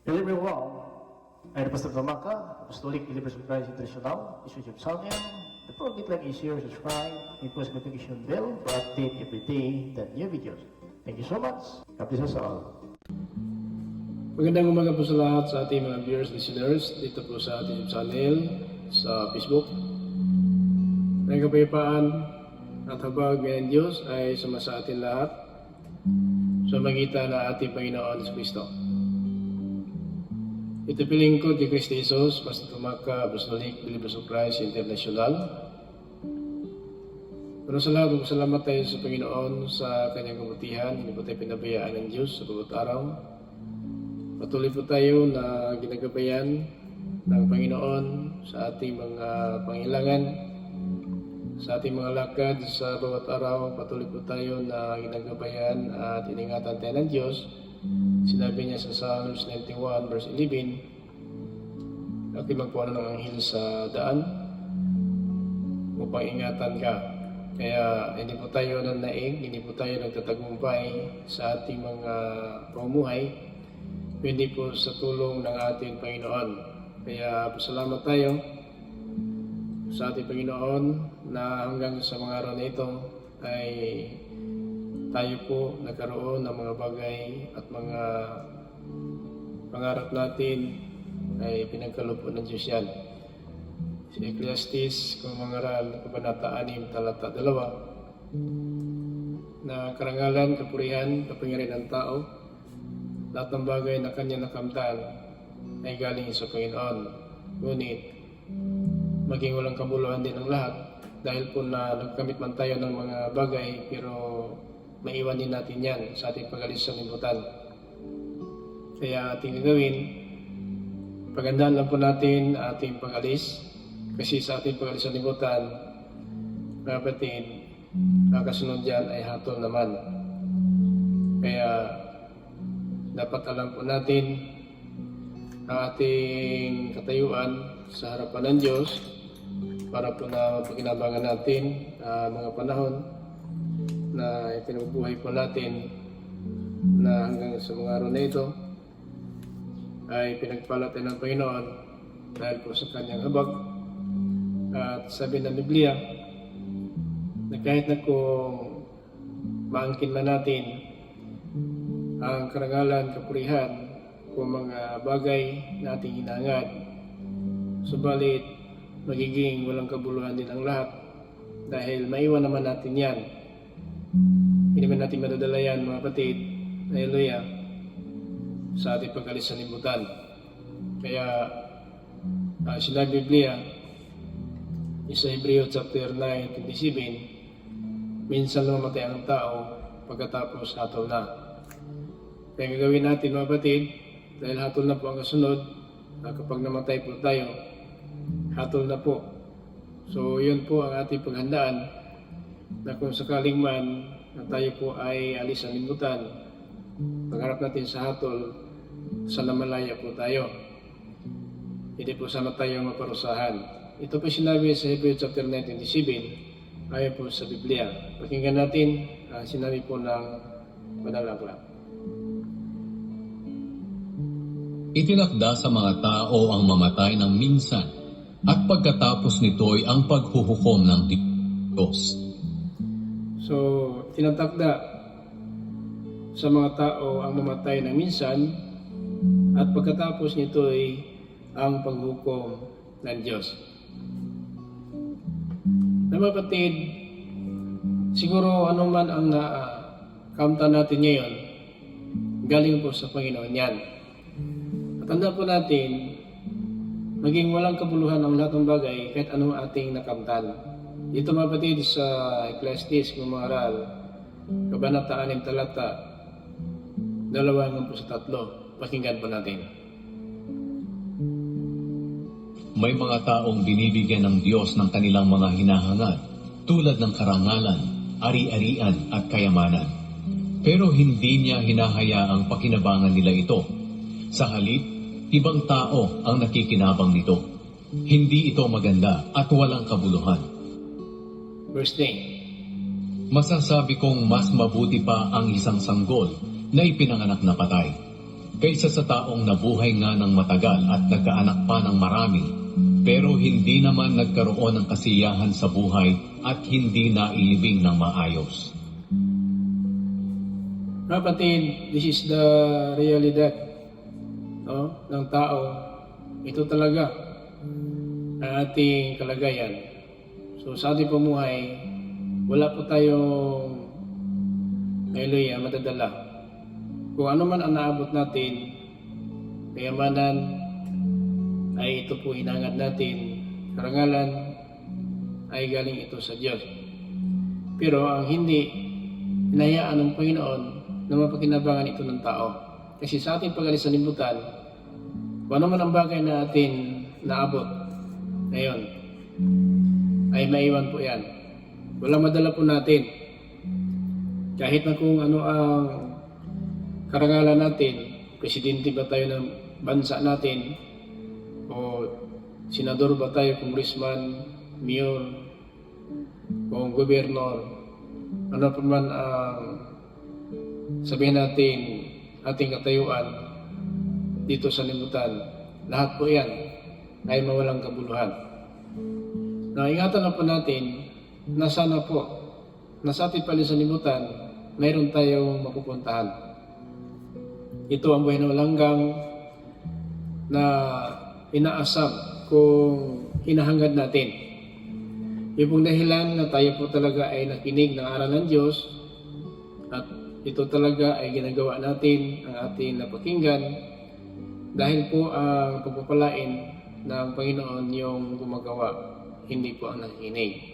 Hello everyone, I'm Pastor Gamaka, Apostolic Believers of Christ International, this is your channel. The program like is here, subscribe, and press notification bell to update every day the new videos. Thank you so much. God bless us all. Magandang umaga po sa lahat sa ating mga viewers, listeners dito po sa ating channel sa Facebook. May kapayapaan at habag ng Diyos ay sama sa atin lahat sa magitan ng ating Panginoon Yesus Kristo. Ito piling ko di Kristo Jesus, Pastor Gamaka, Apostolic Believers of Christ International. Pero sa lahat, salamat tayo sa Panginoon sa kanyang kabutihan. Hindi po tayo pinabayaan ng Diyos sa bawat araw. Patuloy po tayo na ginagabayan ng Panginoon sa ating mga pangailangan, sa ating mga lakad sa bawat araw. Patuloy po tayo na ginagabayan at iningatan tayo ng Diyos. Sinabi niya sa Psalms 91 verse 11, aking magpuan ng anghel sa daan upang ingatan ka. Kaya hindi po tayo nanaig, hindi po tayo nagtatagumpay sa ating mga pamumuhay, hindi po sa tulong ng ating Panginoon. Kaya pasalamat tayo sa ating Panginoon na hanggang sa mga araw na ito ay tayo po nagkaroon ng mga bagay at mga pangarap natin ay pinagkaloob ng Diyos yan. Si Ecclesiastes, kung mangaral, Kabanata 6, Talata 2, na karangalan, kapurihan, kapangyarihan ng tao, lahat ng bagay na kanya nakamtan ay galing sa Panginoon. Ngunit, maging walang kabuluhan din ang lahat dahil po na nagkamit man tayo ng mga bagay pero maiwan din natin yan sa ating pag-alis sa libutan. Kaya ating gagawin, pagandaan lang po natin ating pag-alis kasi sa ating pag-alis sa libutan, mga kapatid, kasunod dyan ay hatol naman. Kaya dapat alam po natin ang ating katayuan sa harapan ng Diyos para po na mapagkinabangan natin mga panahon na ipinabubuhay po natin na hanggang sa mga araw na ito ay pinagpala tayo ng Panginoon dahil po sa kanyang habag. At sabi ng Biblia na kahit na kung maangkin man natin ang karangalan, kapurihan kung mga bagay na ating hinangad, subalit magiging walang kabuluhan din ang lahat dahil maiwan naman natin yan. Hindi man natin madadala yan, mga kapatid, hallelujah, sa ating pag-alis sa libutan. Kaya sinabi Biblia sa Hebreo chapter 9:27, minsan mamatay ang tao pagkatapos hatol na. Kaya gagawin natin, mga kapatid, dahil hatol na po ang kasunod, kapag namatay po tayo, hatol na po. So yun po ang ating paghandaan na kung sakaling man na tayo po ay alis sa libutan, pagharap natin sa hatol, sa namalaya po tayo. Hindi po sana tayo maparusahan. Ito po sinabi sa Hebrew chapter 9:27, ayon po sa Biblia. Pakinggan natin ang sinabi po ng Banal na Aklat. Itinakda sa mga tao ang mamatay ng minsan, at pagkatapos nito'y ang paghuhukom ng Diyos. So, tinatakda sa mga tao ang mamatay ng minsan at pagkatapos nito ay ang paghukom ng Diyos. Na mga kapatid, siguro anuman ang nakamta natin ngayon, galing po sa Panginoon yan. At tanda po natin, maging walang kabuluhan ang lahat ng bagay kahit anong ating nakamtan. Dito mga kapatid sa Ecclesiastes, kung mangaral, Kabanata 6, Talata 2-3, pakinggan po natin. May mga taong binibigyan ng Diyos ng kanilang mga hinahangad, tulad ng karangalan, ari-arian at kayamanan. Pero hindi niya hinahayaang pakinabangan nila ito. Sa halip, ibang tao ang nakikinabang nito. Hindi ito maganda at walang kabuluhan. Verse 10. Masasabi kong mas mabuti pa ang isang sanggol na ipinanganak na patay kaysa sa taong nabuhay nga ng matagal at nagkaanak pa ng marami, pero hindi naman nagkaroon ng kasiyahan sa buhay at hindi nailibing ng maayos. Kapatid, this is the realidad, no, ng tao. Ito talaga ang ating kalagayan. So sa ating pamuhay, wala po tayong hallelujah, madadala. Kung ano man ang naabot natin, kayamanan, ay ito po hinangad natin, karangalan, ay galing ito sa Diyos. Pero ang hindi hinayaan ng Panginoon na mapakinabangan ito ng tao. Kasi sa ating pag-alis sa libutan, kung ano man ang bagay na atin naabot ngayon, ay maiwan po yan. Walang madala po natin. Kahit na kung ano ang karangalan natin, presidente ba tayo ng bansa natin, o senador ba tayo, congressman, mayor, o gobernador, ano pa man ang sabihin natin ating katayuan dito sa libutan, lahat po yan ay mawalang kabuluhan. Ingatan na po natin na sana po nasa ating pali sa libutan mayroon tayong mapupuntahan. Ito ang buhay na walanggang na inaasam kung hinahangad natin. Yung pong dahilan na tayo po talaga ay nakinig ng aral ng Diyos at ito talaga ay ginagawa natin ang ating napakinggan dahil po ang pagpapalain ng Panginoon yung gumagawa, hindi po ang nakikinig.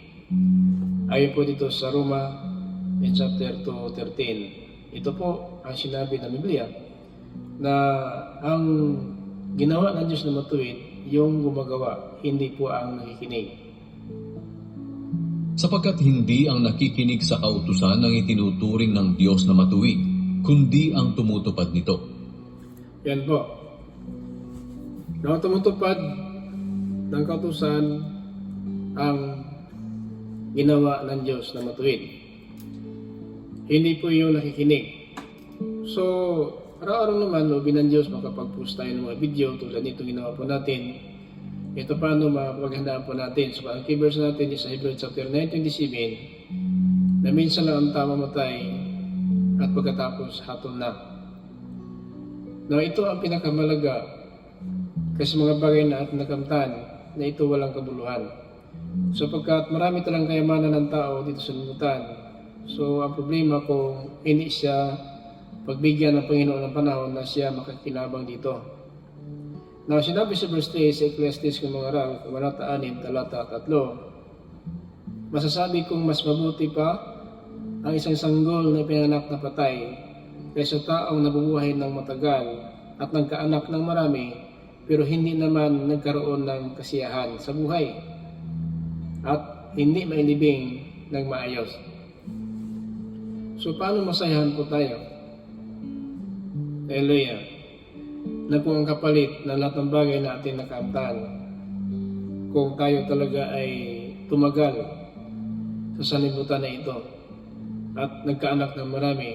Ayon po dito sa Roma in chapter 2:13, ito po ang sinabi ng Biblia na ang ginawa ng Diyos na matuwid yung gumagawa, hindi po ang nakikinig. Sapagkat hindi ang nakikinig sa kautusan ang itinuturing ng Diyos na matuwid, kundi ang tumutupad nito. Yan po. Na tumutupad ng kautusan ang ginawa ng Diyos na matuwid. Hindi po yung nakikinig. So, araw-araw naman, lobin ng Diyos, makapag-post tayo ng mga video tulad nito ginawa po natin. Ito paano mapaghandaan po natin. So, ang key verse natin is sa Hebrews chapter 9:27, na minsan lang ang tao mamatay at pagkatapos hatol na. Now, ito ang pinakamalaga kasi mga bagay na ating nakamtan na ito walang kabuluhan. So, pagkat marami talang kayamanan ng tao dito sa libutan, so ang problema kung hindi siya pagbigyan ng Panginoon ng panahon na siya makakinabang dito. Now, sinabi sa verse 3 sa Ecclesiastes kung mga rang, kabanata 6, talata 3, masasabi kong mas mabuti pa ang isang sanggol na pinanganak na patay kaysa taong nabubuhay ng matagal at nagkaanak ng marami pero hindi naman nagkaroon ng kasiyahan sa buhay at hindi mailibing ng maayos. So, paano masayahan po tayo? Hallelujah. Na po ang kapalit ng lahat ng bagay na ating nakamtan kung tayo talaga ay tumagal sa sanlibutan na ito at nagkaanak ng marami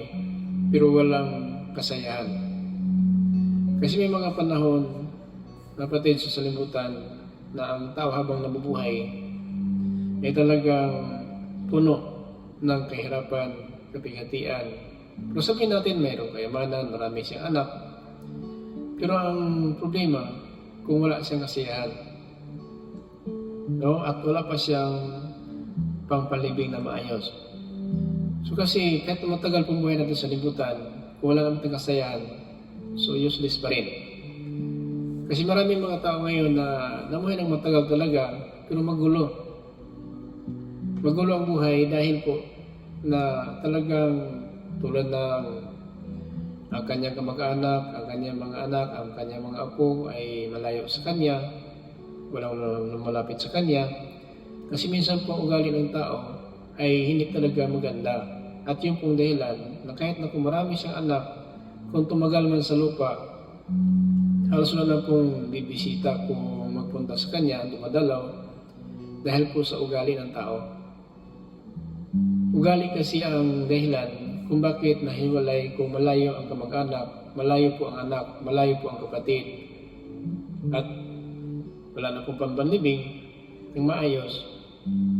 pero walang kasayahan. Kasi may mga panahon, kapatid, sa sanlibutan na ang tao habang nabubuhay ay talagang puno ng kahirapan, kapighatian. Pero sabihin natin mayroong kayamanan, marami siyang anak. Pero ang problema, kung wala siyang kasiyahan, no? At wala pa siyang pangpalibing na maayos. So kasi kahit matagal pong buhay natin sa libutan, kung wala naman tayong kasiyahan, so useless pa rin. Kasi maraming mga tao ngayon na namuhay ng matagal talaga, pero magulo. Magulo ang buhay dahil po na talagang tulad ng ang kanyang kamag-anak, ang kanyang mga anak, ang kanyang mga apo ay malayo sa kanya, walang lumalapit sa kanya. Kasi minsan po ang ugali ng tao ay hindi talaga maganda. At yung pong dahilan na kahit na kung marami siyang anak, kung tumagal man sa lupa, halos wala na pong bibisita kung magpunta sa kanya, dumadalaw, dahil po sa ugali ng tao. Ugali kasi ang dahilan kung bakit nahiwalay, kung malayo ang kamag-anak, malayo po ang anak, malayo po ang kapatid, at wala na pong pambanlibing ng maayos,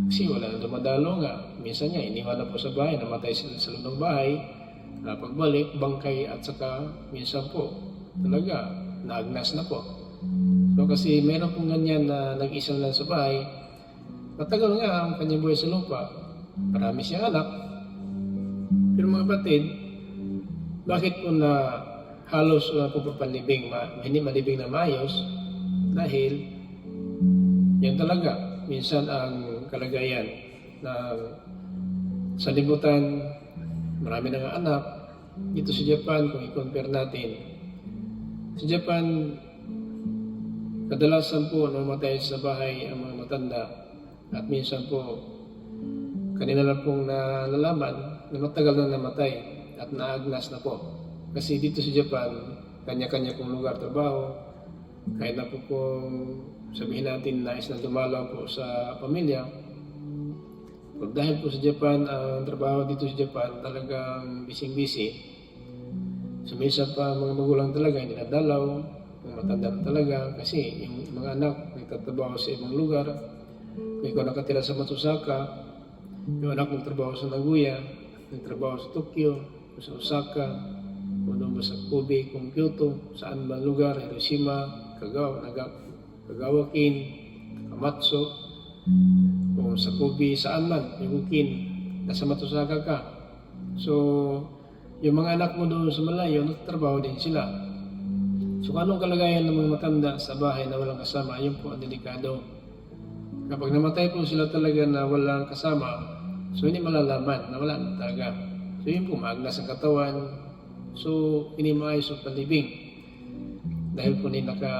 kasi wala na dumadalo nga. Minsan nga, iniwan na po sa bahay, namatay sila sa loob ng bahay, pagbalik, bangkay, at saka minsan po, talaga, naagnas na po. So kasi meron pong ganyan na nag-isa lang sa bahay, matagal nga ang kanyang buhay sa lupa, marami siyang anak, pero mga kapatid, bakit po na halos wala po papanlibing, hindi malibing na maayos? Dahil yan talaga, minsan ang kalagayan na sa libutan, marami na nga anak. Dito sa Japan, kung i-compare natin, sa Japan, kadalasan po namatay sa bahay ang mga matanda, at minsan po kanila na pong nalalaman na matagal na namatay at naagnas na po. Kasi dito sa Japan, kanya-kanya pong lugar trabaho, kahit na po kung sabihin natin nais na dumalaw po sa pamilya. Pag dahil po sa Japan, ang trabaho dito sa Japan talagang busy-busy. So minsan pa mga magulang talaga hindi nadalaw, mga matanda na talaga kasi yung mga anak nagtatrabaho sa ibang lugar. Kung ikaw nakatira sa Matsusaka, yung anak nagtrabaho sa Nagoya, nagtrabaho sa Tokyo, sa Osaka, kung doon ba sa Kobe, kung Kyoto, saan man lugar, Hiroshima, Kagawakin, Kamatsu, kung sa Kobe, saan man, Yugukin, nasa Matsusaka ka. So, yung mga anak mo doon sa malayo, nagtrabaho din sila. So, anong kalagayan ng mga matanda sa bahay na walang kasama, yun po ang delikado. Kapag namatay po sila talaga na walang kasama, so hindi malalaman na wala na talaga. So yun po, maagnas ang katawan. So, hindi maayos ang palibing. Dahil po mga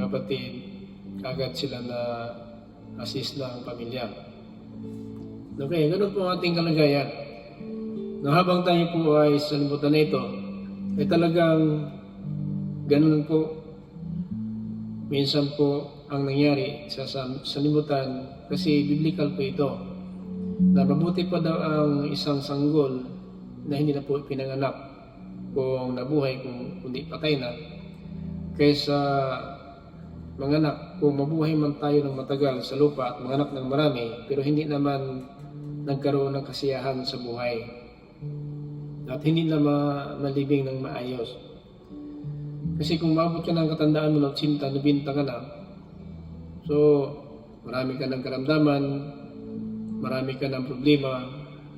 kapatid, agad sila na assist na ang pamilya. Okay, ganun po ang ating kalagayan. No, habang tayo po ay sa libutan na ito, ay talagang ganun po. Minsan po ang nangyari sa libutan, kasi biblical po ito, na mabuti pa daw ang isang sanggol na hindi na po pinanganak kung nabuhay, kung hindi patay na, kaysa manganak kung mabuhay man tayo ng matagal sa lupa at manganak ng marami pero hindi naman nagkaroon ng kasiyahan sa buhay at hindi na malibing ng maayos. Kasi kung maabot ka ng katandaan mo ng 80, 90 ka na, so marami ka ng karamdaman, marami ka ng problema,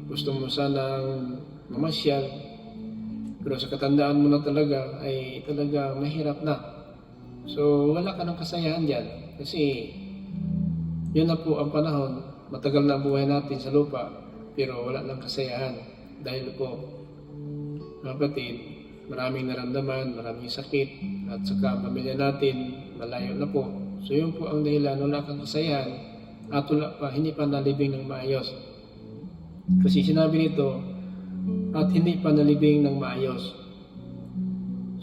gusto mo sanang mamasyal, pero sa katandaan mo na talaga ay talaga mahirap na. So wala ka ng kasayahan dyan kasi yun na po ang panahon, matagal na ang buhay natin sa lupa pero wala ng kasayahan dahil po mga kapatid, maraming naramdaman, maraming sakit at saka ang pamilya natin malayo na po. So yun po ang dahilan, wala kang kasayahan at wala pa, hindi pa nalibing ng maayos. Kasi sinabi nito, at hindi pa nalibing ng maayos.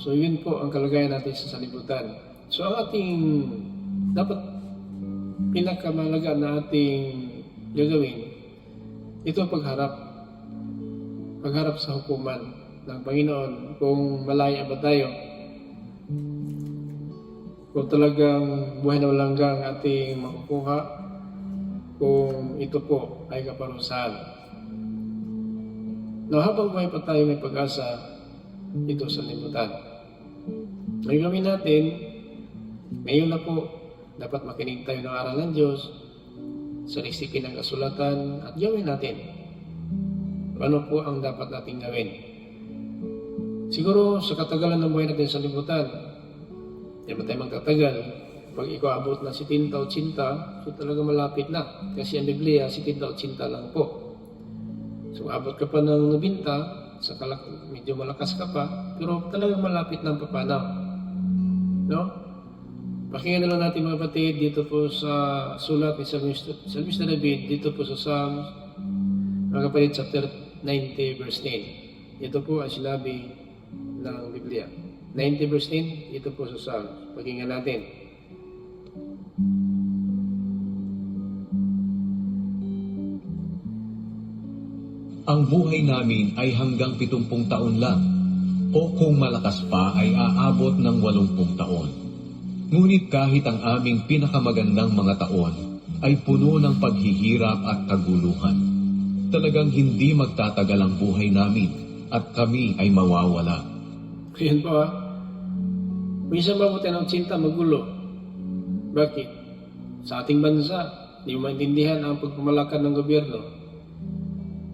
So yun po ang kalagayan natin sa salibutan. So ang ating dapat pinakamalaga na ating gagawin, ito ang pagharap sa hukuman ng Panginoon. Kung malaya ba tayo, kung talagang buhay na walang hanggang ating makukuha, kung ito po ay kaparusahan. Now, habang buhay pa tayo may pag-asa ito sa libutan, ang gawin natin, ngayon na po, dapat makinig tayo ng aral ng Diyos, saliksikin ang kasulatan at gawin natin. Ano po ang dapat nating gawin? Siguro sa katagalan ng buhay natin sa libutan, hindi ba tayo magtatagal? Pag ikaw abot na 70 o 80, so talaga malapit na. Kasi ang Biblia, 70 o 80 lang po. So abot ka pa ng 90, medyo malakas ka pa, pero talagang malapit na ang papanaw. No? Pakinggan na lang natin mga kapatid dito po sa sulat ni Psalmista David, dito po sa Psalms, mga kapatid, chapter 90 verse 10. Ito po ang sinabi ng Biblia. 90 verse 10, ito po sa Psalms. Pakinggan natin. Ang buhay namin ay hanggang 70 taon lang, o kung malakas pa ay aabot ng 80 taon. Ngunit kahit ang aming pinakamagandang mga taon ay puno ng paghihirap at kaguluhan, talagang hindi magtatagal ang buhay namin at kami ay mawawala. Yan po ha. Minsan mabuti ng tsinta magulo. Bakit? Sa ating bansa, hindi mo maintindihan ang pagpamalakad ng gobyerno.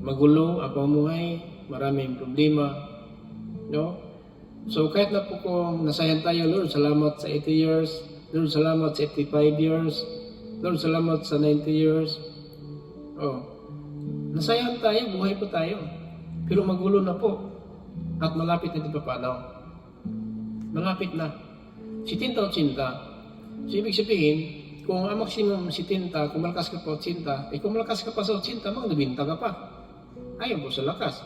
Magulo ang pamumuhay, maraming problema. No? So kahit na po kung nasayan tayo, Lord, salamat sa 80 years. Lord, salamat sa 85 years. Lord, salamat sa 90 years. Oh, nasayan tayo, buhay po tayo. Pero magulo na po. At malapit na di pa paano. Malapit na. 70 o 80. So ibig sabihin, kung ang maximum 70, kung malakas ka pa 80, kung malakas ka pa sa 80, mag-90 ka pa. Ayaw po sa lakas.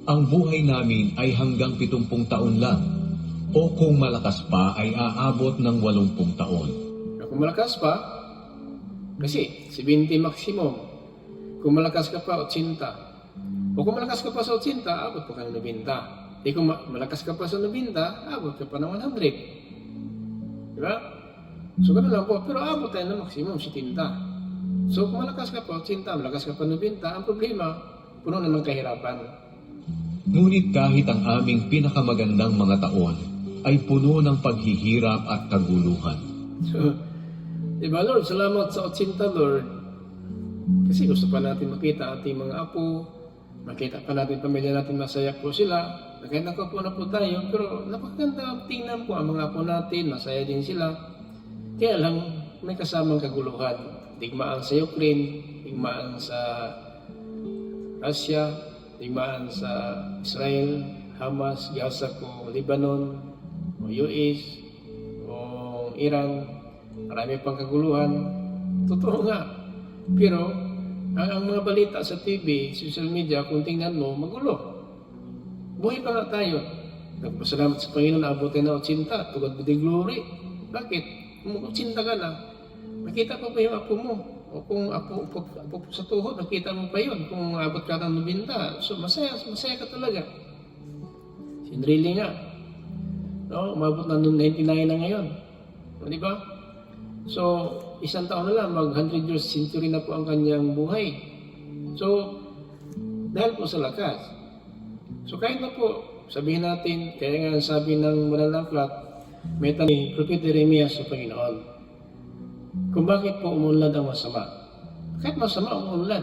Ang buhay namin ay hanggang 70 taon lang, o kung malakas pa ay aabot ng 80 taon. Kung malakas pa, kasi 70 maximum. Kung malakas ka pa 80. O kung malakas ka pa sa 80, abot pa ka ng 90. Kung malakas ka pa sa 90, abot ka pa ng 100. Diba? So gano'n lang po. Pero abot tayo ng maximum 70. So kung malakas ka pa 80, malakas ka pa 90, ang problema, puno na ng kahirapan. Ngunit kahit ang aming pinakamagandang mga taon ay puno ng paghihirap at kaguluhan. So, diba Lord, salamat sa 80 Lord. Kasi gusto pa natin makita ating mga apo, makita pa natin pamilya natin, masaya po sila. Nakita ko po na po tayo, pero napakaganda tingnan po ang mga apo natin, masaya din sila. Kaya lang, may kasamang kaguluhan. Digmaan sa Ukraine, digmaan sa Russia, digmaan sa Israel, Hamas, Gaza ko, Lebanon, o US, o Iran, marami pang kaguluhan. Totoo nga. Pero, ang mga balita sa TV, social media, kung tingnan mo, magulo. Buhay pa nga tayo. Nagpasalamat sa Panginoon na abutin na 80, tugad with the glory. Bakit? Kung 80 ka na, makita pa yung apo mo. O kung apo sa tuhod, nakita mo pa yun. Kung abot ka ng 90, so masaya ka talaga. Sinrili nga. No, umabot na 99 na ngayon. O, di ba? So, isang taon na lang, mag 100 years century na po ang kanyang buhay. So, dahil po sa lakas. So, kahit na po, sabihin natin, kaya nga sabi ng Banal na Aklat, may tanong ni Propeta Jeremias sa Panginoon, kung bakit po umunlad ang masama. Kahit masama umunlad.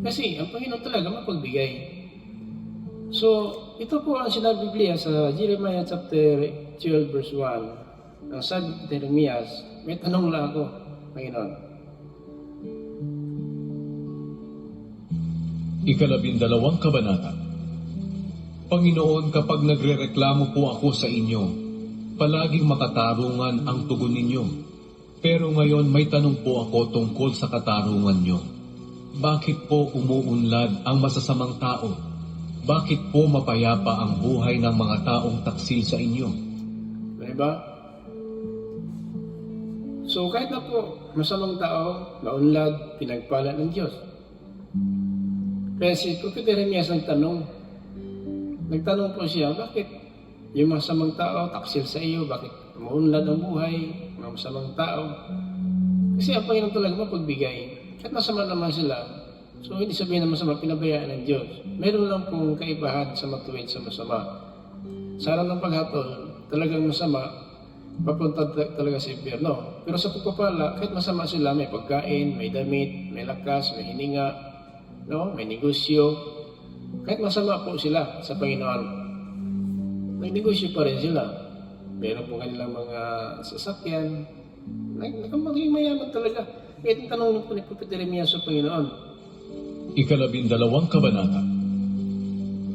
Kasi ang Panginoon talaga mapagbigay. So, ito po ang sinabi Biblia sa Jeremiah chapter 12 verse 1. Ang sabi ni Jeremias, may tanong lang ako, Panginoon. 12 kabanata. Panginoon, kapag nagrereklamo po ako sa inyo, palaging makatarungan ang tugon ninyo. Pero ngayon may tanong po ako tungkol sa katarungan nyo. Bakit po umuunlad ang masasamang tao? Bakit po mapayapa ang buhay ng mga taong taksil sa inyo? Diba? So kahit na po masamang tao, maunlad, pinagpala ng Diyos. Kaya si Propeta Jeremias nagtanong po siya, bakit yung masamang tao taksil sa iyo? Bakit maunlad ang buhay, mga masamang tao? Kasi ang Panginoon talaga mapagbigay. Kahit masama naman sila, so hindi sabihin na masama, pinabayaan ng Diyos. Meron lang pong kaibahan sa matuwid sa masama. Sa araw ng paghatol, talagang masama, papunta talaga sa impyerno. Pero sa pagpapala, kahit masama sila, may pagkain, may damit, may lakas, may hininga, no? May negosyo. Kahit masama po sila sa Panginoon, nagnegosyo pa rin sila. Meron po kanilang mga sasakyan. Maging mayaman talaga. Kaya tinanong po ni Propeta Jeremias sa Panginoon. 12 kabanata.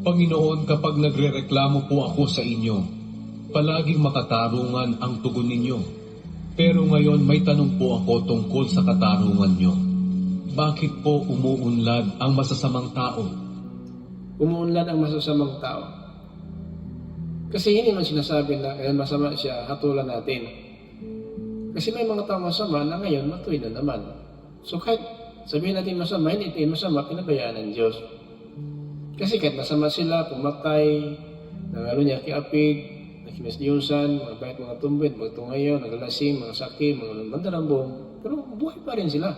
Panginoon, kapag nagrereklamo po ako sa inyo, palaging makatarungan ang tugon ninyo. Pero ngayon may tanong po ako tungkol sa katarungan nyo. Bakit po umuunlad ang masasamang tao? Umuunlad ang masasamang tao. Kasi hindi man sinasabi na masama siya, hatulan natin. Kasi may mga tao masama na ngayon matuwid na naman. So kahit sabihin natin masama, hindi ito masama, pinabayaan ng Diyos. Kasi kahit masama sila, pumatay, kiapid, nakinisdiyusan, mga bayat, mga tumbid, mga tungayaw, nagalasing, mga sakit, mga mandarambong, pero buhay pa rin sila.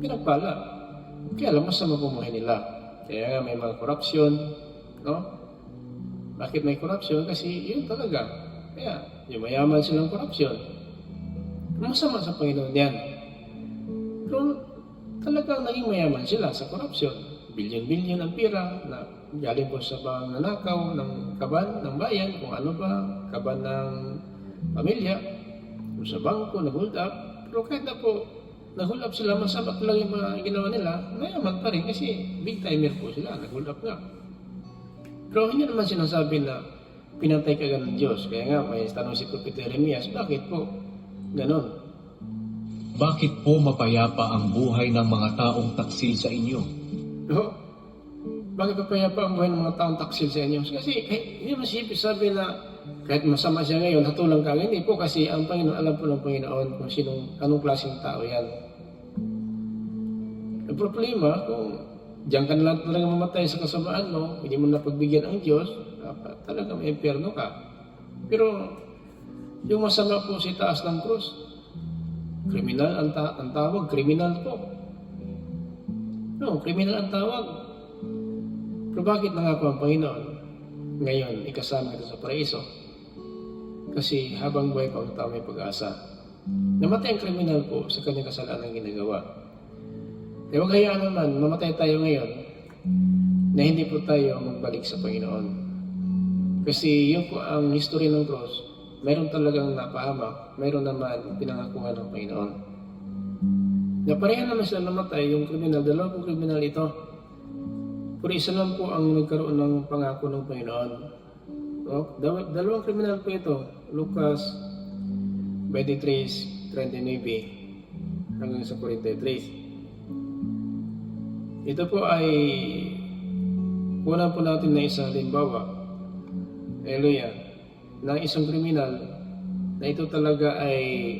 Pinagpala. Kaya alam, masama pumuhay nila. Kaya may mga korupsyon, no? Bakit may korupsyon? Kasi yun talaga. Kaya, yung mayaman silang korupsyon. Masama sa Panginoon yan. Pero talagang naging mayaman sila sa korupsyon. Bilyon-bilyon ang pira na galing po sa panganakaw ng kaban ng bayan, kung ano ba, kaban ng pamilya, o sa bangko, nag-hold up. Pero kahit na po, nag-hold up sila, masama talaga yung mga ginawa nila, mayaman pa rin kasi big timer po sila, nag-hold up nga. Pero hindi naman sinasabi na pinatay ka ng Diyos. Kaya nga, may tanong si Propeta Jeremias, bakit po ganon? Bakit po mapayapa ang buhay ng mga taong taksil sa inyo? No? Bakit papayapa ang buhay ng mga taong taksil sa inyo? Kasi hindi masipis sabi na kahit masama siya ngayon, hatulang ka. Hindi po kasi ang Panginoon, alam po ng Panginoon kung anong klaseng tao yan. Ang problema, kung diyan ka na lang talaga mamatay sa kasamaan mo, hindi mo na pagbigyan ang Diyos, talaga may impyerno ka. Pero yung masama po si taas ng krus, kriminal ang tawag, kriminal po. No, kriminal ang tawag. Pero bakit nangako ang Panginoon? Ngayon, ikasama kita sa paraiso. Kasi habang buhay pa ang tao may pag-asa. Namatay ang kriminal po sa kanyang kasalanan ginagawa. Kaya huwag hayaan naman, mamatay tayo ngayon na hindi po tayo magbalik sa Panginoon. Kasi yun po ang history ng cross. Mayroon talagang napahamak, mayroon naman pinangakuhan ng Panginoon. Naparehan naman sila namatay, yung kriminal, dalawang kriminal ito. Pero isa lang po ang nagkaroon ng pangako ng Panginoon. No? Dalawang kriminal po ito, Lucas 23:39 hanggang sa 43. Ito po ay kunan po natin na isang halimbawa. Hallelujah. Na isang kriminal na ito talaga ay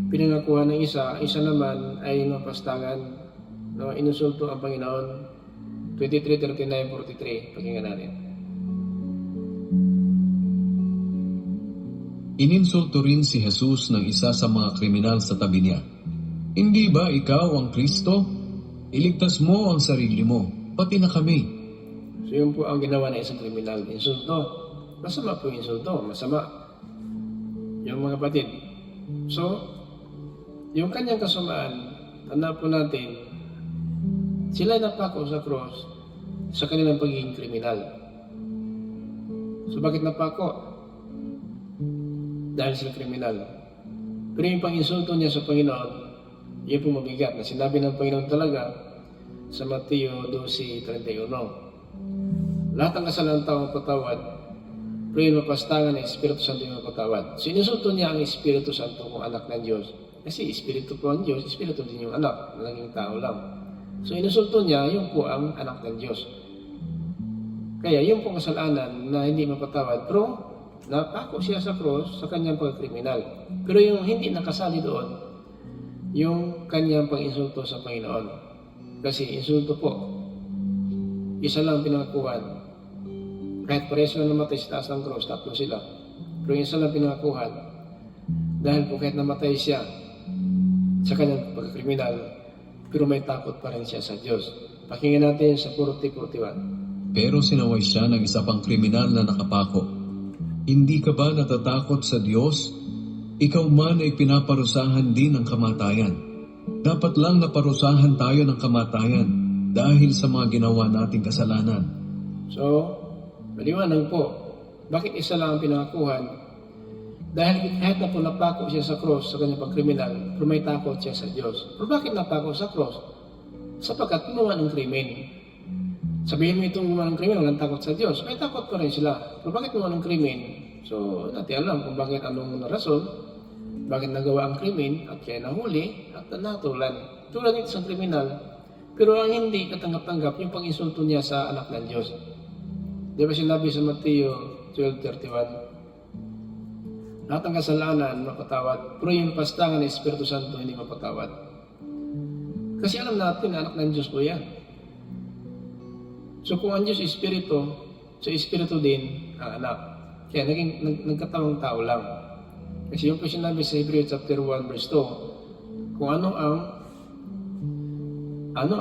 pinangakuhan ng isa naman ay napastangan, no, inusulto ang Panginoon. 23:39-43, pakinggan natin. Ininsulto rin si Jesus ng isa sa mga kriminal sa tabi niya. Hindi ba ikaw ang Kristo? Iligtas mo ang sarili mo, pati na kami. So yun po ang ginawa ng isang kriminal, insulto. Masama po yung insulto, masama. Yung mga kapatid. So, yung kanyang kasamaan, tanda po natin, sila napako sa cross sa kanilang pagiging kriminal. So bakit napako? Dahil sila kriminal. Pero yung pang-insulto niya sa Panginoon, yun po mabigat na sinabi ng Panginoon talaga sa Mateo 12:31. Lahat ng kasalanan ng tao mapatawad, pero yung mapastangan ng Espiritu Santo yung mapatawad. So inusulto niya ang Espiritu Santo kung anak ng Diyos. Kasi Espiritu po ang Diyos, Espiritu din yung anak, naging tao lang. So inusulto niya, yung po ang anak ng Diyos. Kaya yung po kasalanan na hindi mapatawad, pero napako siya sa cross sa kanyang pagkriminal. Pero yung hindi nakasali doon, yung kanyang pag-insulto sa Panginoon. Kasi insulto po, isa lang pinangakuhan. Kahit pareho sila namatay sa taas ng cross, tapos sila. Pero yung isa lang pinangakuhan, dahil po kahit namatay siya sa kanyang pagkakriminal, pero may takot pa rin siya sa Diyos. Pakinggan natin sa 40-41. Pero sinaway siya ng isa pang kriminal na nakapako. Hindi ka ba natatakot sa Diyos? Ikaw man ay pinaparusahan din ng kamatayan. Dapat lang naparusahan tayo ng kamatayan dahil sa mga ginawa nating kasalanan. So, maliwanag po, bakit isa lang ang pinangakuhan? Dahil kahit na po napako siya sa cross sa kanyang pagkriminal, pero may takot siya sa Diyos. Pero bakit napako sa cross? Sapagkat gumawa ng krimen. Sabihin mo itong gumawa ng krimen, walang takot sa Diyos. May takot pa rin sila. Pero bakit gumawa ng krimen? So, natin alam kung bakit anong rason, bakit nagawa ang krimen, at kaya nahuli, at natulan. Tulad nito sa kriminal. Pero ang hindi katanggap-tanggap, yung pag-insulto niya sa anak ng Diyos. Di ba sinabi sa Mateo 12:31? Lahat ng kasalanan mapatawad, pero yung pastangan ng Espiritu Santo hindi mapatawad. Kasi alam natin, anak ng Diyos po yan. So kung ang Diyos Espiritu, so Espiritu din ang anak. Kaya nagkatawang tao lang. Kasi yung po sinabi sa Hebrews chapter 1 verse 2, kung ano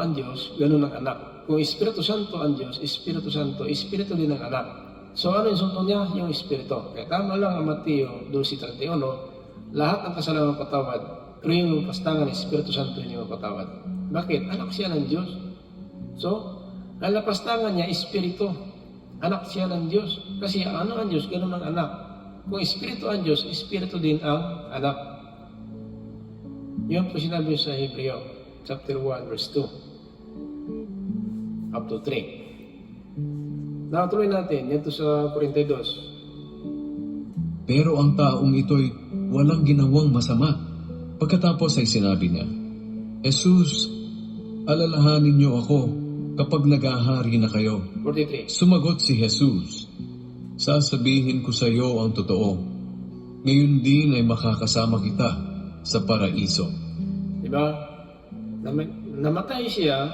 ang Diyos, ganun ang anak. Kung Espiritu Santo ang Diyos, Espiritu Santo, Espiritu din ang anak. So ano yung sunto niya? Yung Espiritu. Kaya tama lang ang Mateo 12:31, lahat ng kasalanan patawad, pero yung pastangan ng Espiritu Santo hindi mapatawad. Bakit? Anak siya ng Diyos. So, ang lapastangan niya, Espiritu. Anak siya ng Diyos. Kasi ano ang Diyos? Ganun ang anak. Kung Espiritu ang Diyos, Espiritu din ang anak. Yun po sinabi sa Hebreo, chapter 1, verse 2, up to 3. Nakatuloy natin, ito sa 42. Pero ang taong ito'y walang ginawang masama. Pagkatapos ay sinabi niya, Jesus, alalahanin niyo ako kapag nag-ahari na kayo. 43. Sumagot si Jesus, sasabihin ko sa iyo ang totoo. Ngayon din ay makakasama kita sa paraiso. Diba? Namatay siya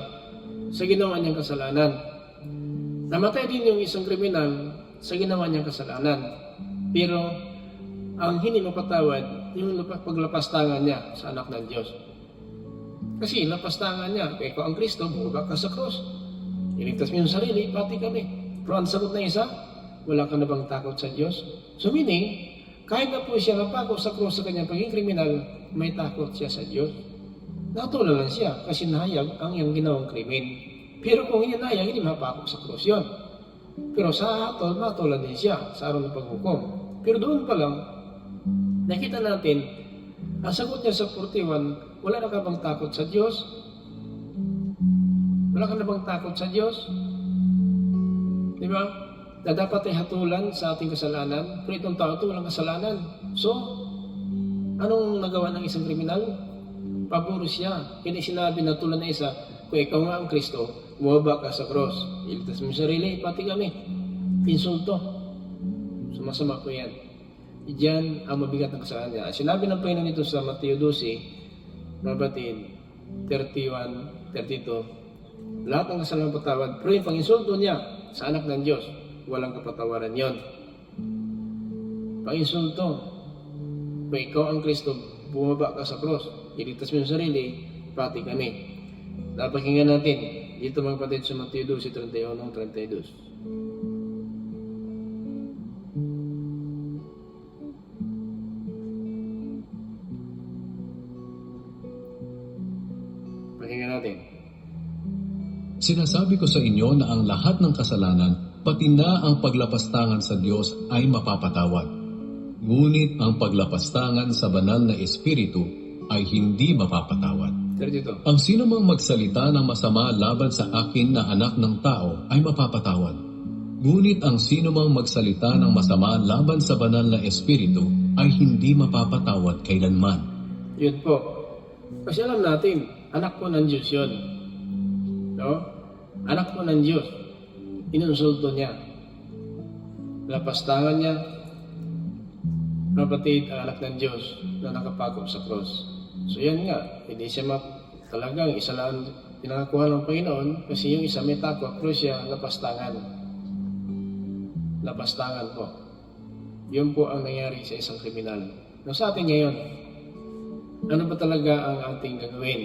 sa ginawa niyang kasalanan. Namatay din yung isang kriminal sa ginawa niyang kasalanan. Pero ang hindi mapatawad, yung paglapastangan niya sa anak ng Diyos. Kasi lapastangan niya, kaya kung ang Kristo, bumaba ka sa cross. Iligtas mo yung sarili, pati kami. Pero ang sagot na isa, wala ka na bang takot sa Diyos? So meaning, kahit na po siya napako sa cross sa kanyang pagiging kriminal, may takot siya sa Diyos. Natulala lang siya kasi nahayag ang iyang ginawang krimen. Pero kung hindi nahayag, hindi mapako sa cross yun. Pero sa hatol, natulad din siya sa araw ng paghukom. Pero doon pa lang, nakita natin, ang sagot niya sa 41, wala na ka bang takot sa Diyos? Wala ka na bang takot sa Diyos? Di ba? Na dapat ay hatulan sa ating kasalanan, pero itong tao ito walang kasalanan. So, anong nagawa ng isang kriminal? Paburo siya. Kaya sinabi na tulad na isa, kung ikaw nga ang Kristo, bumaba ka sa cross. Iligtas mo yung sarili, pati kami. Insulto. Sumasama po yan. Diyan ang mabigat na kasalanan niya. Sinabi ng Panginoon ito sa Mateo 12, mabatid, 31, 32, lahat ng kasalanan patawad, pero yung pang-insulto niya sa anak ng Diyos, walang kapatawaran yon. Pang-insulto, kung ikaw ang Kristo, bumaba ka sa cross, iligtas mo yung sarili, pati kami. Napakinggan natin, dito mga kapatid sa Mateo 12, 31, 32. Pakinggan natin. Sinasabi ko sa inyo na ang lahat ng kasalanan, pati na ang paglapastangan sa Diyos ay mapapatawad. Ngunit ang paglapastangan sa banal na Espiritu ay hindi mapapatawad. 32. Ang sino mang magsalita ng masama laban sa akin na anak ng tao ay mapapatawad. Ngunit ang sino mang magsalita ng masama laban sa banal na Espiritu ay hindi mapapatawad kailanman. Yun po. Kasi alam natin, anak po ng Diyos yun. No? Anak po ng Diyos. Inunsulto niya. Lapastangan niya. Kapatid, anak ng Diyos na nakapako sa cross. So yan nga, hindi siya talagang isa lang pinangakuha ng Panginoon kasi yung isa may takot, pero siya lapastangan. Lapastangan po. Yun po ang nangyari sa isang kriminal. No, sa atin ngayon, ano ba talaga ang ating gagawin?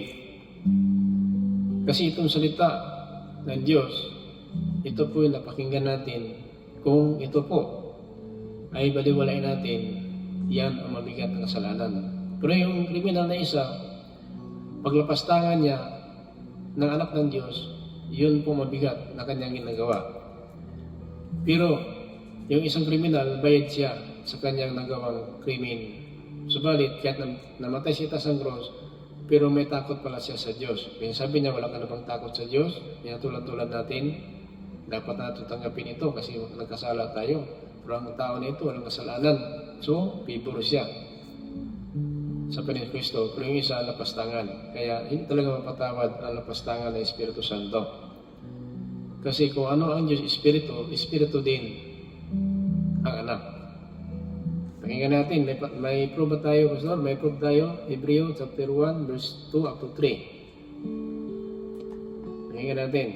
Kasi itong salita ng Diyos, ito po yung napakinggan natin. Kung ito po ay baliwalain natin, yan ang mabigat ng kasalanan. Pero yung kriminal na isa, paglapastangan niya ng anak ng Diyos, yun po mabigat na kanyang ginagawa. Pero yung isang kriminal, bayad siya sa kanyang nagawang krimen. Subalit, kahit namatay siya sa cross, pero may takot pala siya sa Diyos. Kaya sabi niya, wala ka na bang takot sa Diyos? Kaya tulad natin, dapat natin tanggapin ito kasi nagkasala tayo. Pero ang tao na ito, walang kasalanan. So, piburo siya sa Panginoon Kristo. Pero yung isa, lapastangan. Kaya hindi talaga mapatawad ang lapastangan ng Espiritu Santo. Kasi kung ano ang Diyos Espiritu, Espiritu din ang anak. Pakinggan natin, may proof ba tayo, Pastor? May proof tayo, Hebreo chapter 1, verse 2 up to 3. Pakinggan natin.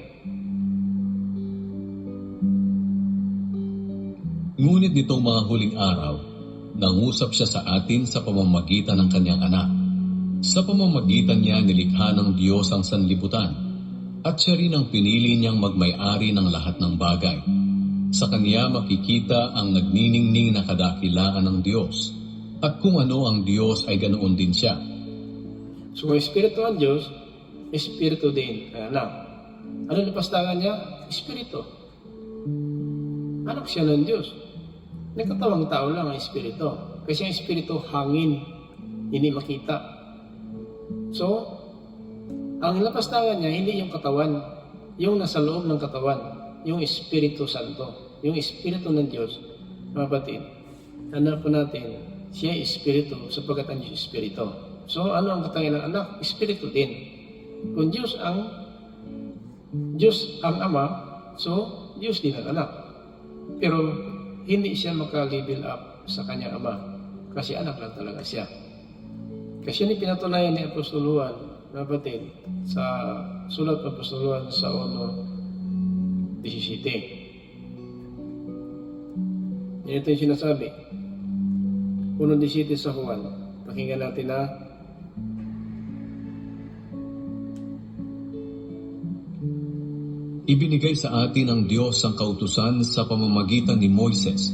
Ngunit nitong mga huling araw, nangusap siya sa atin sa pamamagitan ng kanyang anak. Sa pamamagitan niya nilikha ng Diyos ang sanlibutan, at siya rin ang pinili niyang magmay-ari ng lahat ng bagay. Sa kanya makikita ang nagniningning na kadakilaan ng Diyos, at kung ano ang Diyos ay ganoon din siya. So kung Espiritu ang Diyos, Espiritu din ang anak. Ano lipastangan niya? Espiritu. Anak siya ng Diyos. Nagkatawang tao lang ang Espiritu. Kasi ang Espiritu hangin, hindi makita. So, ang lapastangan niya, hindi yung katawan, yung nasa loob ng katawan, yung Espiritu Santo, yung Espiritu ng Diyos. Mga kapatid, hanap po natin, siya ay Espiritu sapagkat ang Diyos Espiritu. So, ano ang katangian ng anak? Espiritu din. Kung Diyos ang Ama, so Diyos din ang anak. Pero hindi siya maka-level up sa kanyang Ama kasi anak lang talaga siya. Kasi yun pinatunayan ni Apostol Juan, kapatid, sa sulat ng Apostol Juan sa 1:17. Ito yung sinasabi. 1:17 sa Juan. Pakinggan natin na Ibinigay sa atin ng Diyos ang kautusan sa pamamagitan ni Moises,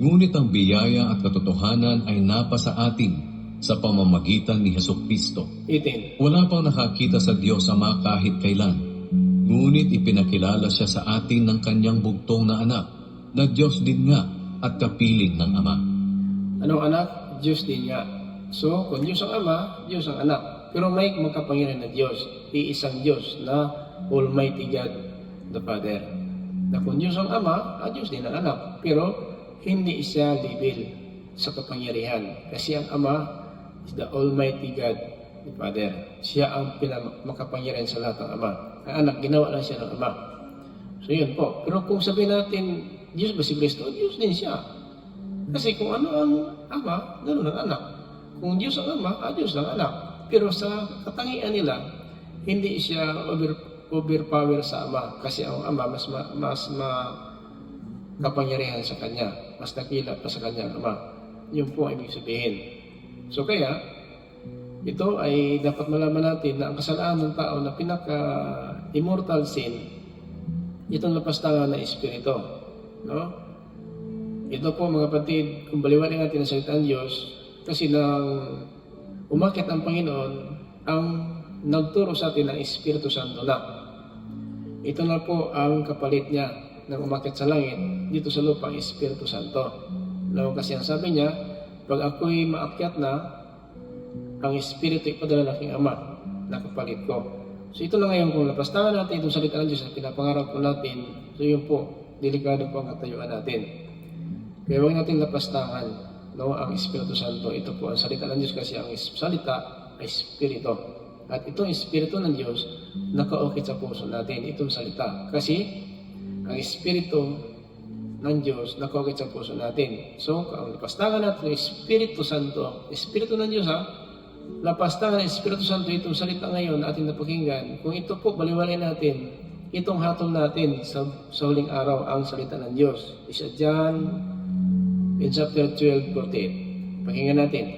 ngunit ang biyaya at katotohanan ay napa sa atin sa pamamagitan ni Hesukristo. 18. Wala pang nakakita sa Diyos Ama kahit kailan, ngunit ipinakilala siya sa atin ng kanyang bugtong na anak, na Diyos din nga at kapiling ng Ama. Anong anak? Diyos din nga. So, kung Diyos ang Ama, Diyos ang anak. Pero may makapangyarihan na Diyos, iisang Diyos na Almighty God, the Father. Na kung Diyos ang Ama, Diyos din ang anak. Pero hindi siya level sa kapangyarihan. Kasi ang Ama is the Almighty God, the Father. Siya ang makapangyarihan sa lahat ng Ama. Ang anak, ginawa lang siya ng Ama. So yun po. Pero kung sabihin natin, Diyos ba si Kristo? Diyos din siya. Kasi kung ano ang Ama, ganoon ang anak. Kung Diyos ang Ama, Diyos ang anak. Pero sa katangian nila, hindi siya overpower sa Ama. Kasi ang Ama mas kapangyarihan sa Kanya. Mas nakila pa sa Kanya ang Ama. Yun po ang ibig sabihin. So kaya, ito ay dapat malaman natin na ang kasalanan ng tao na pinaka-immortal sin, itong lapastangan na Espiritu. No? Ito po mga kapatid, kung baliwalin natin ang salita ng Diyos, kasi nang umakyat ang Panginoon, ang nagturo sa atin ng Espiritu Santo na. Ito na po ang kapalit niya nang umakyat sa langit, dito sa lupa ang Espiritu Santo. No? Kasi ang sabi niya, pag ako'y maakyat na, ang Espiritu ipadala ng aking Ama na kapalit ko. So ito na ngayon kung napastangan natin itong salita ng Diyos na pinapangarap po natin, so yun po, delikado po ang katayuan natin. Kaya huwag natin napastangan, no, ang Espiritu Santo. Ito po ang salita ng Diyos kasi ang salita ay Espiritu. At itong Espiritu ng Diyos nakaukit sa puso natin, itong salita. Kasi ang Espiritu ng Diyos nakaukit sa puso natin. So, ang napastangan natin ang Espiritu Santo, Espiritu ng Diyos napastangan ng Espiritu Santo itong salita ngayon na ating napakinggan. Kung ito po, baliwalay natin, itong hatol natin sa huling araw ang salita ng Diyos. Isa John in chapter 12:48. Pakinggan natin.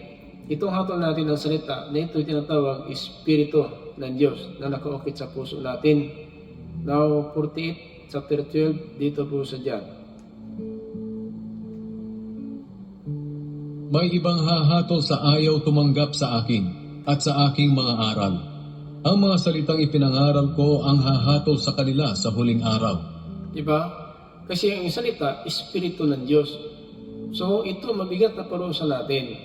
Itong hatol natin ng salita na ito tinatawag Espiritu ng Diyos na nakaukit sa puso natin. Now, 48, chapter 12, dito po sa John. May ibang hahatol sa ayaw tumanggap sa akin at sa aking mga aral. Ang mga salitang ipinangaral ko ang hahatol sa kanila sa huling araw. Diba? Kasi ang salita, Espiritu ng Diyos. So, ito mabigat na parusa natin.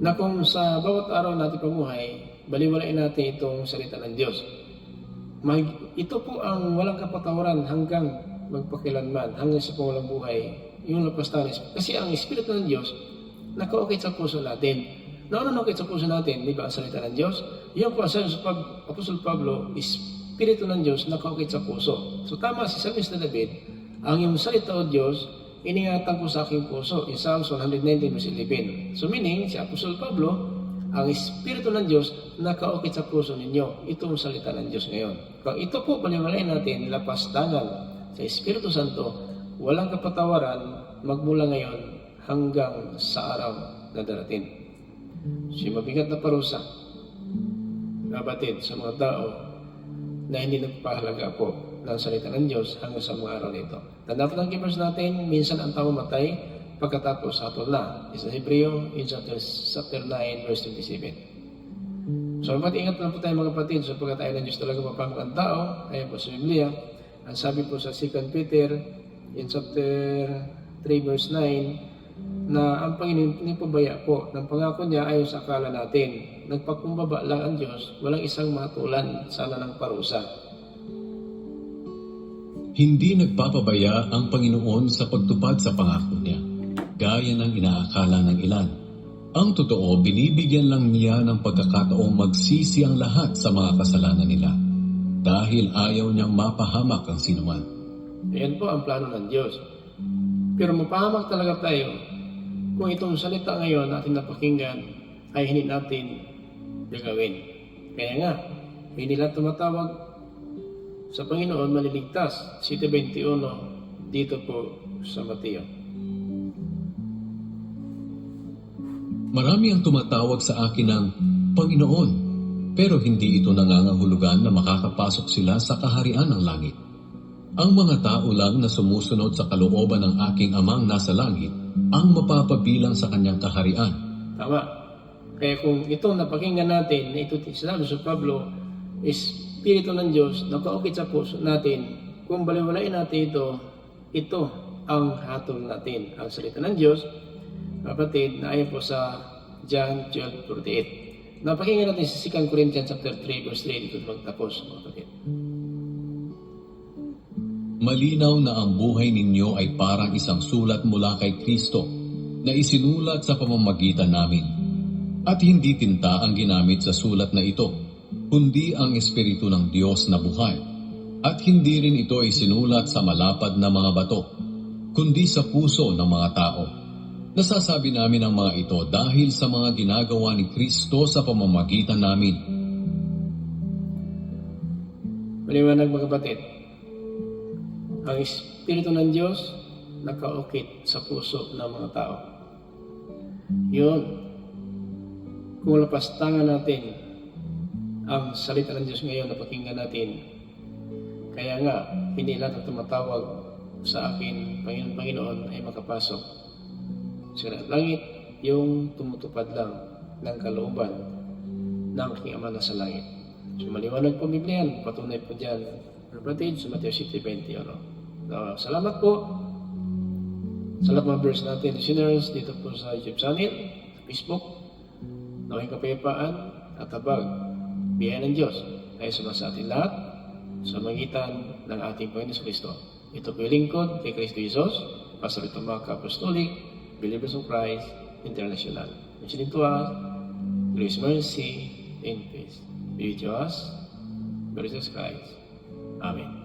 Na kung sa bawat araw natin pamuhay, baliwalain natin itong salita ng Diyos. Ito po ang walang kapatawaran hanggang magpakilanman, hanggang sa pangulang buhay. Yung lapastanan. Kasi ang Espiritu ng Diyos, nakaukit sa puso natin. Nakakit sa puso natin, di ba ang salita ng Diyos? Yan po ang sabi sa Apostol Pablo, Espiritu ng Diyos, nakaukit sa puso. So tama si Sabi na David, ang iyong salita o Diyos, iningatan ko sa aking puso. In Psalms 119:11. So meaning, si Apostol Pablo, ang Espiritu ng Diyos, nakaukit sa puso ninyo. Ito ang salita ng Diyos ngayon. Kung ito po, baliwalain natin, lapastangan sa Espiritu Santo, walang kapatawaran magmula ngayon hanggang sa araw na darating. Si mabigat na parusa, kapatid, sa mga tao na hindi nagpahalaga po ng salita ng Diyos hanggang sa mga araw nito. Tanda po ng keepers natin, minsan ang tao matay pagkatapos hatol na. Sa Hebreo, in chapter 9, verse 27. So, ingat lang po tayo mga kapatid, so pagkatayo ng Diyos talaga mapamang ang tao, ayan po sa Biblia, ang sabi po sa 2 Peter, in chapter 3, verse 9, na ang Panginoon pinipabaya po ng pangako niya ayon sa akala natin. Nagpakumbaba lang ang Diyos, walang isang matulan sana ng parusa. Hindi nagpapabaya ang Panginoon sa pagtupad sa pangako niya, gaya ng inaakala ng ilan. Ang totoo, binibigyan lang niya ng pagkakataong magsisi ang lahat sa mga kasalanan nila, dahil ayaw niyang mapahamak ang sinuman. Ayan po ang plano ng Diyos. Pero mapahamak talaga tayo kung itong salita ngayon natin napakinggan ay hindi natin gagawin. Kaya nga, hindi lang tumatawag sa Panginoon maliligtas. 7:21 dito po sa Mateo. Marami ang tumatawag sa akin ng Panginoon, pero hindi ito nangangahulugan na makakapasok sila sa kaharian ng langit. Ang mga tao lang na sumusunod sa kalooban ng aking amang nasa langit ang mapapabilang sa kanyang kaharian. Tama. Kaya kung itong napakinggan natin na ito sinabi sa Pablo, Espiritu ng Diyos, nakaukit sa puso natin, kung baliwalain natin ito ang hatol natin. Ang salita ng Diyos, kapatid, na ayon po sa John 12:48. Napakinggan natin sa 2 Corinthians chapter 3, verse 3, dito magtapos, kapatid. Malinaw na ang buhay ninyo ay parang isang sulat mula kay Kristo na isinulat sa pamamagitan namin. At hindi tinta ang ginamit sa sulat na ito, kundi ang Espiritu ng Diyos na buhay. At hindi rin ito isinulat sa malapad na mga bato, kundi sa puso ng mga tao. Nasasabi namin ang mga ito dahil sa mga ginagawa ni Kristo sa pamamagitan namin. Maliwanag mga kapatid, ang Espiritu ng Diyos nakaukit sa puso ng mga tao. Yun, kung lapastangan natin ang salita ng Diyos ngayon na pakinggan natin, kaya nga, hindi lahat ng tumatawag sa akin, Panginoon, ay makapasok sa langit, yung tumutupad lang ng kalooban ng aking Ama na sa langit. So maliwanag po Biblia, patunay po dyan, kapatid, sa Mateo 7:20. Salamat po sa lahat mga verse natin, listeners, dito po sa YouTube channel, Facebook, naway kapayapaan at habag, biyaya ng Diyos ay suma sa atin lahat sa magitan ng ating Panginoon Kristo. Ito po yung lingkod kay Kristo Jesus, Pastor Tumaka Apostolic, Believers of Christ International. Mentioning to us, grace, mercy, and peace be with us, Jesus Christ. Amen.